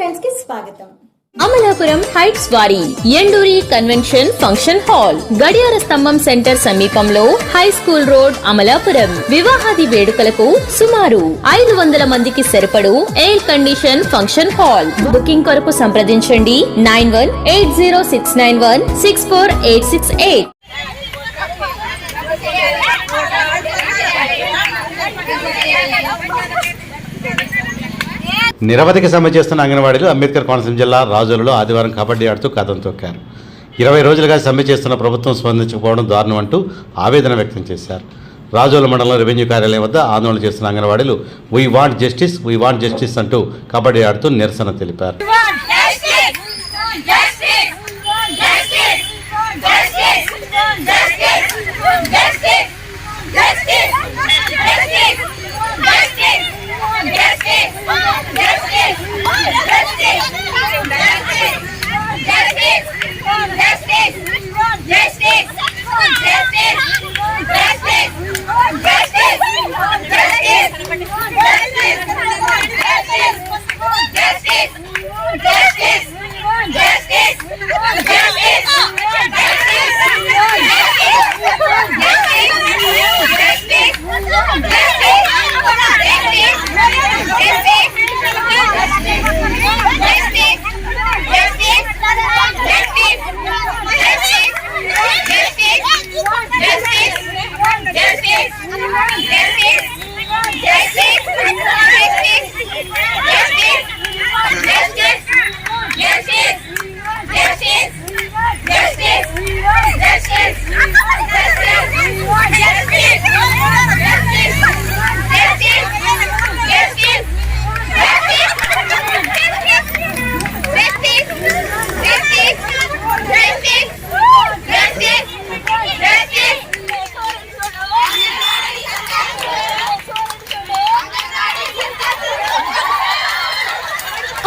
Times కి స్వాగతం. Amalapuram heights వారి ఎండూరి కన్వెన్షన్ ఫంక్షన్ హాల్ గడియార స్తంభం సెంటర్ సమీపంలో హై స్కూల్ రోడ్ అమలాపురం. వివాహాది వేడుకలకు సుమారు 500 మందికి సరిపడు air condition function hall. Booking కొరకు సంప్రదించండి 918069164868. నిరవధిక సమ్మె చేస్తున్న అంగన్వాడీలు అంబేద్కర్ కోనసీమ జిల్లా రాజోలులో ఆదివారం కబడ్డీ ఆడుతూ కథం తొక్కారు. 20 రోజులుగా సమ్మె చేస్తున్న ప్రభుత్వం స్పందించకపోవడం దారుణం అంటూ ఆవేదన వ్యక్తం చేశారు. రాజోలు మండలం రెవెన్యూ కార్యాలయం వద్ద ఆందోళన చేస్తున్న అంగన్వాడీలు వీ వాంట్ జస్టిస్ అంటూ కబడ్డీ ఆడుతూ నిరసన తెలిపారు.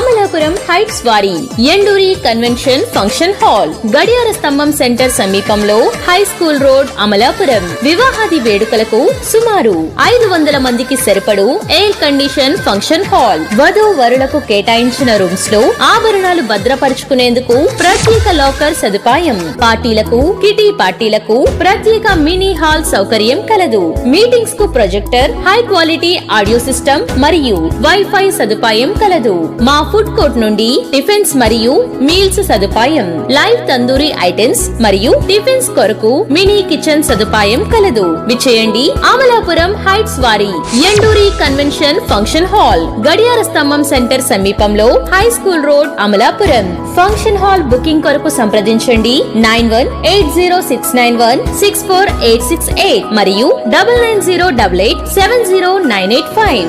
అమలాపురం హైట్స్ వారి ఎండూరి కన్వెన్షన్ ఫంక్షన్ హాల్ గడియార స్తంభం సెంటర్ సమీపంలో హై స్కూల్ రోడ్ అమలాపురం. వివాహాది వేడుకలకు సుమారు 500 మందికి సరిపడు ఎయిర్ కండిషన్ ఫంక్షన్ హాల్. వధూ వరులకు కేటాయించిన రూమ్స్ లో ఆభరణాలు భద్రపరుచుకునేందుకు ప్రత్యేక లాకర్ సదుపాయం. పార్టీలకు కిటీ పార్టీలకు ప్రత్యేక మినీ హాల్ సౌకర్యం కలదు. మీటింగ్స్ కు projector, high quality audio system మరియు వైఫై సదుపాయం కలదు. మా ఫుడ్ కోర్ట్ నుండి టిఫిన్స్ మరియు మీల్స్ సదుపాయం, లైవ్ తందూరి ఐటమ్స్ మరియు టిఫిన్స్ కొరకు మినీ కిచెన్ సదుపాయం కలదు. విచేయండి అమలాపురం హైట్స్ వారి ఎండూరి కన్వెన్షన్ ఫంక్షన్ హాల్ గడియార స్తంభం సెంటర్ సమీపంలో high school road Amalapuram. Function hall booking కొరకు సంప్రదించండి 918069164868 మరియు 9908870985.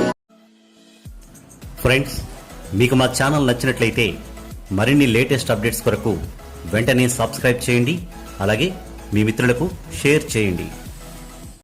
ఫ్రెండ్స్, మీకు మా ఛానల్ నచ్చినట్లయితే మరిన్ని లేటెస్ట్ అప్డేట్స్ కొరకు వెంటనే సబ్స్క్రైబ్ చేయండి. అలాగే మీ మిత్రులకు షేర్ చేయండి.